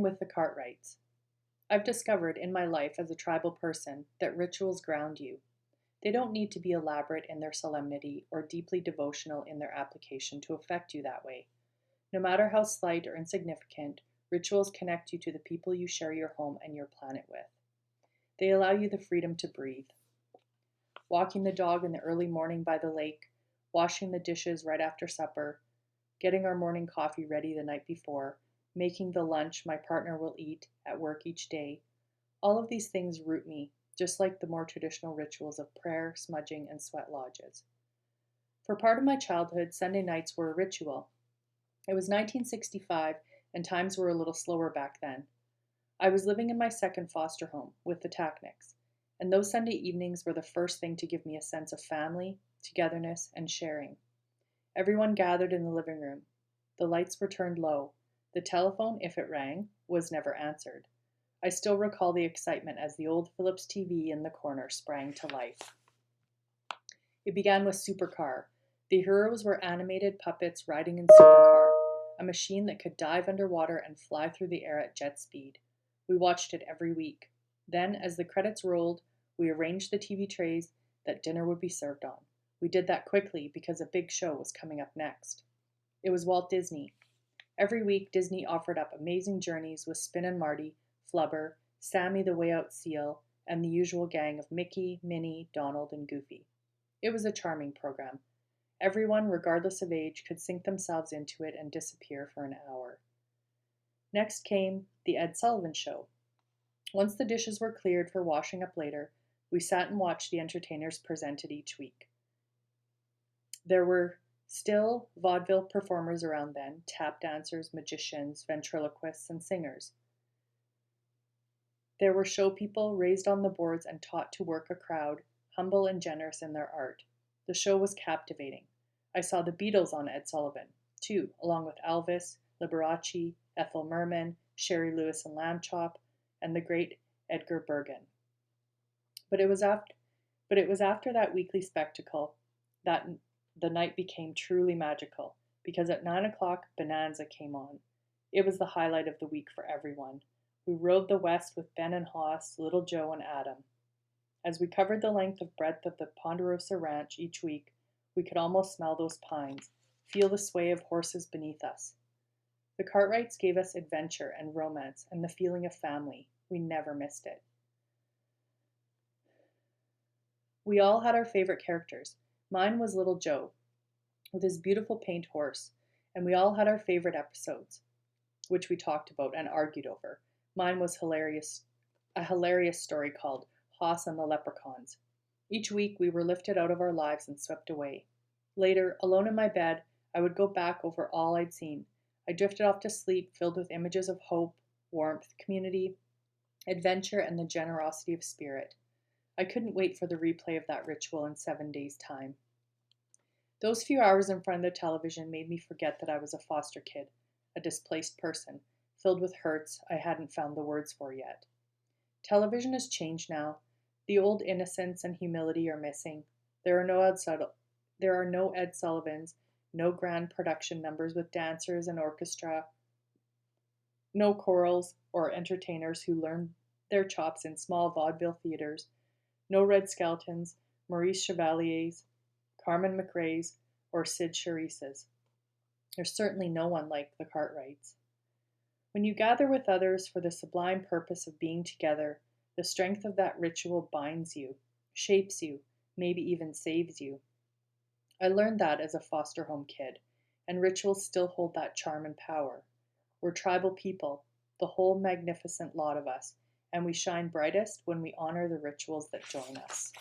With the Cartwrights. I've discovered in my life as a tribal person that rituals ground you. They don't need to be elaborate in their solemnity or deeply devotional in their application to affect you that way. No matter how slight or insignificant, rituals connect you to the people you share your home and your planet with. They allow you the freedom to breathe. Walking the dog in the early morning by the lake, washing the dishes right after supper, getting our morning coffee ready the night before, making the lunch my partner will eat at work each day. All of these things root me, just like the more traditional rituals of prayer, smudging, and sweat lodges. For part of my childhood, Sunday nights were a ritual. It was 1965, and times were a little slower back then. I was living in my second foster home with the Takniks, and those Sunday evenings were the first thing to give me a sense of family, togetherness, and sharing. Everyone gathered in the living room. The lights were turned low. The telephone, if it rang, was never answered. I still recall the excitement as the old Philips TV in the corner sprang to life. It began with Supercar. The heroes were animated puppets riding in Supercar, a machine that could dive underwater and fly through the air at jet speed. We watched it every week. Then, as the credits rolled, we arranged the TV trays that dinner would be served on. We did that quickly because a big show was coming up next. It was Walt Disney. Every week, Disney offered up amazing journeys with Spin and Marty, Flubber, Sammy the Way Out Seal, and the usual gang of Mickey, Minnie, Donald, and Goofy. It was a charming program. Everyone, regardless of age, could sink themselves into it and disappear for an hour. Next came The Ed Sullivan Show. Once the dishes were cleared for washing up later, we sat and watched the entertainers presented each week. There were still vaudeville performers around then, tap dancers, magicians, ventriloquists, and singers. There were show people raised on the boards and taught to work a crowd, humble and generous in their art. The show was captivating. I saw the Beatles on Ed Sullivan, too, along with Elvis, Liberace, Ethel Merman, Sherry Lewis and Lamb Chop, and the great Edgar Bergen. But it was after that weekly spectacle that the night became truly magical, because at 9 o'clock, Bonanza came on. It was the highlight of the week for everyone. We rode the west with Ben and Hoss, Little Joe, and Adam. As we covered the length and breadth of the Ponderosa Ranch each week, we could almost smell those pines, feel the sway of horses beneath us. The Cartwrights gave us adventure and romance and the feeling of family. We never missed it. We all had our favorite characters. Mine was Little Joe, with his beautiful paint horse, and we all had our favorite episodes, which we talked about and argued over. Mine was a hilarious story called Hoss and the Leprechauns. Each week we were lifted out of our lives and swept away. Later, alone in my bed, I would go back over all I'd seen. I drifted off to sleep filled with images of hope, warmth, community, adventure, and the generosity of spirit. I couldn't wait for the replay of that ritual in 7 days' time. Those few hours in front of the television made me forget that I was a foster kid, a displaced person, filled with hurts I hadn't found the words for yet. Television has changed now. The old innocence and humility are missing. There are no Ed Sullivans, no grand production numbers with dancers and orchestra, no chorals or entertainers who learn their chops in small vaudeville theaters, no Red Skeltons, Maurice Chevaliers, Carmen McRae's, or Sid Charises. There's certainly no one like the Cartwrights. When you gather with others for the sublime purpose of being together, the strength of that ritual binds you, shapes you, maybe even saves you. I learned that as a foster home kid, and rituals still hold that charm and power. We're tribal people, the whole magnificent lot of us, and we shine brightest when we honor the rituals that join us.